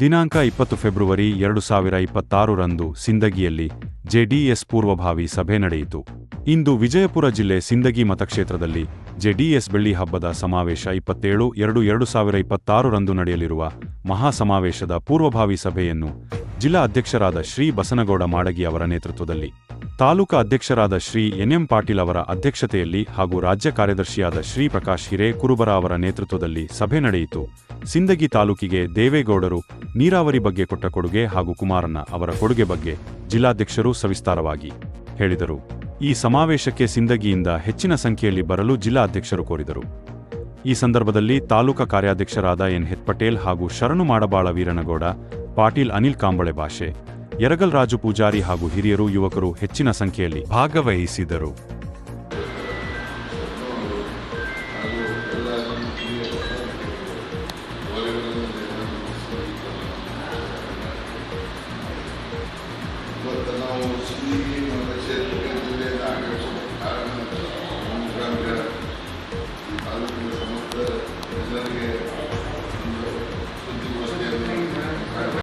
ದಿನಾಂಕ 20 ಫೆಬ್ರವರಿ 2026 ರಂದು ಸಿಂದಗಿಯಲ್ಲಿ ಜೆಡಿಎಸ್ ಪೂರ್ವಭಾವಿ ಸಭೆ ನಡೆಯಿತು. ಇಂದು ವಿಜಯಪುರ ಜಿಲ್ಲೆ ಸಿಂದಗಿ ಮತಕ್ಷೇತ್ರದಲ್ಲಿ ಜೆಡಿಎಸ್ ಬೆಳ್ಳಿ ಹಬ್ಬದ ಸಮಾವೇಶ 27/2/2026 ರಂದು ನಡೆಯಲಿರುವ ಮಹಾಸಮಾವೇಶದ ಪೂರ್ವಭಾವಿ ಸಭೆಯನ್ನು ಜಿಲ್ಲಾ ಅಧ್ಯಕ್ಷರಾದ ಶ್ರೀ ಬಸನಗೌಡ ಮಾಡಗಿ ಅವರ ನೇತೃತ್ವದಲ್ಲಿ, ತಾಲೂಕಾ ಅಧ್ಯಕ್ಷರಾದ ಶ್ರೀ ಎನ್.ಎಂ. ಪಾಟೀಲ್ ಅವರ ಅಧ್ಯಕ್ಷತೆಯಲ್ಲಿ ಹಾಗೂ ರಾಜ್ಯ ಕಾರ್ಯದರ್ಶಿಯಾದ ಶ್ರೀ ಪ್ರಕಾಶ್ ಹಿರೇಕುರುಬರ ಅವರ ನೇತೃತ್ವದಲ್ಲಿ ಸಭೆ ನಡೆಯಿತು. ಸಿಂದಗಿ ತಾಲೂಕಿಗೆ ದೇವೇಗೌಡರು ನೀರಾವರಿ ಬಗ್ಗೆ ಕೊಟ್ಟ ಕೊಡುಗೆ ಹಾಗೂ ಕುಮಾರಣ್ಣ ಅವರ ಕೊಡುಗೆ ಬಗ್ಗೆ ಜಿಲ್ಲಾಧ್ಯಕ್ಷರು ಸವಿಸ್ತಾರವಾಗಿ ಹೇಳಿದರು. ಈ ಸಮಾವೇಶಕ್ಕೆ ಸಿಂದಗಿಯಿಂದ ಹೆಚ್ಚಿನ ಸಂಖ್ಯೆಯಲ್ಲಿ ಬರಲು ಜಿಲ್ಲಾಧ್ಯಕ್ಷರು ಕೋರಿದರು. ಈ ಸಂದರ್ಭದಲ್ಲಿ ತಾಲೂಕಾ ಕಾರ್ಯಾಧ್ಯಕ್ಷರಾದ ಎನ್. ಹೆತ್ ಪಟೇಲ್ ಹಾಗೂ ಶರಣು ಮಾಡಬಾಳ ವೀರನಗೌಡ ಪಾಟೀಲ್, ಅನಿಲ್ ಕಾಂಬಳೆ ಭಾಷೆ, ಯರಗಲ್ ರಾಜು ಪೂಜಾರಿ ಹಾಗೂ ಹಿರಿಯರು, ಯುವಕರು ಹೆಚ್ಚಿನ ಸಂಖ್ಯೆಯಲ್ಲಿ ಭಾಗವಹಿಸಿದರು. ನಾವು ಸಿಂದಗಿ ಮತಕ್ಷೇತ್ರಕ್ಕೆ ಜಿಲ್ಲೆಯ